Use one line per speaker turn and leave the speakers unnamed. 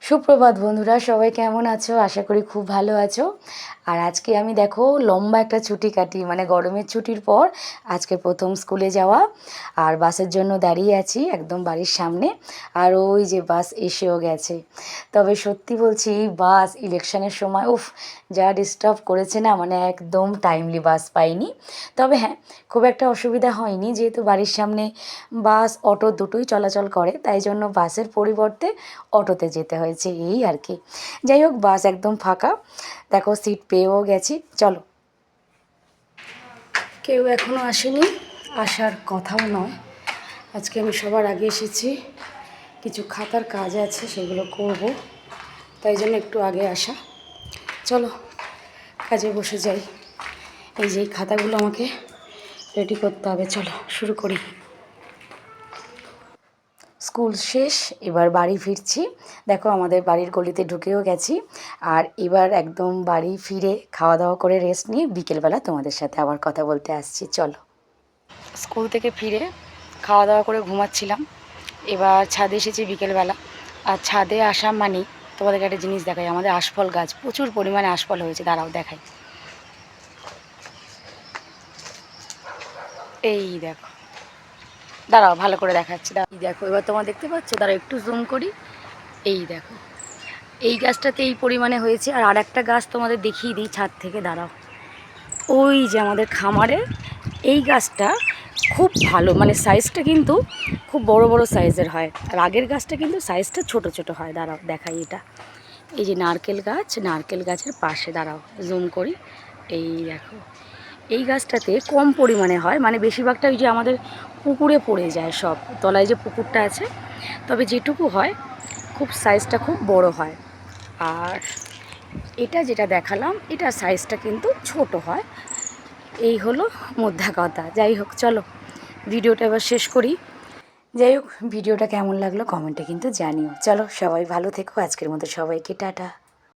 সুপ্রভাত বন্ধুরা, সবাই কেমন আছো? আশা করি খুব ভালো আছো। আর আজকে আমি দেখো লম্বা একটা ছুটি কাটি, মানে গরমের ছুটির পর আজকে প্রথম স্কুলে যাওয়া। আর বাসের জন্য দাঁড়িয়ে আছি একদম বাড়ির সামনে। আর ওই যে বাস এসেও গেছে। তবে সত্যি বলছি, এই বাস ইলেকশনের সময় যা ডিস্টার্ব করেছে না, মানে একদম টাইমলি বাস পাইনি। তবে হ্যাঁ, খুব একটা অসুবিধা হয়নি, যেহেতু বাড়ির সামনে বাস অটো দুটোই চলাচল করে, তাই জন্য বাসের পরিবর্তে অটোতে যেতে হয়েছে, এই আর কি। যাই হোক, বাস একদম ফাঁকা, দেখো সিট পেয়েও গেছি। চলো, কেউ এখনও আসেনি, আসার কথাও নয়। আজকে আমি সবার আগে এসেছি, কিছু খাতার কাজ আছে সেগুলো করব, তাই জন্য একটু আগে আসা। চলো কাজে বসে যাই। এই যে খাতাগুলো আমাকে রেডি করতে হবে, চলো শুরু করি। স্কুল শেষ, এবার বাড়ি ফিরছি। দেখো আমাদের বাড়ির গলিতে ঢুকেও গেছি। আর এবার একদম বাড়ি ফিরে খাওয়া দাওয়া করে রেস্ট নিয়ে বিকেলবেলা তোমাদের সাথে আবার কথা বলতে আসছি। চলো, স্কুল থেকে ফিরে খাওয়া দাওয়া করে ঘুমাচ্ছিলাম, এবার ছাদে এসেছি বিকেলবেলা। আর ছাদে আসা মানে তোমাদেরকে একটা জিনিস দেখাই, আমাদের আশফল গাছ প্রচুর পরিমাণে আশফল হয়েছে, দাঁড়াও দেখাই। এই দেখো, দাঁড়াও ভালো করে দেখাচ্ছি, দাঁড়াও দেখো, এবার তোমার দেখতে পাচ্ছ, দাঁড়াও একটু জুম করি। এই দেখো, এই গাছটাতে এই পরিমাণে হয়েছে। আর একটা গাছ তোমাদের দেখিয়ে দিই ছাদ থেকে, দাঁড়াও। ওই যে আমাদের খামারে এই গাছটা খুব ভালো, মানে সাইজটা কিন্তু খুব বড় বড় সাইজের হয়। আর আগের গাছটা কিন্তু সাইজটা ছোট ছোট হয়। দাঁড়াও দেখাই, এটা এই যে নারকেল গাছ, নারকেল গাছের পাশে, দাঁড়াও জুম করি। এই দেখো, এই গাছটাতে কম পরিমাণে হয়, মানে বেশিরভাগটা ওই যে আমাদের পুকুরে পড়ে যায় সব, তলায় যে পুকুরটা আছে। তবে যেটুকু হয় খুব সাইজটা খুব বড় হয়। আর এটা যেটা দেখালাম, এটা সাইজটা কিন্তু ছোট হয়। এই হলো মোদ্দা কথা। যাই হোক, চলো ভিডিওটা এবার শেষ করি। যাই হোক, ভিডিওটা কেমন লাগলো কমেন্টে কিন্তু জানিও। চলো সবাই ভালো থেকো, আজকের মতো সবাইকে টাটা।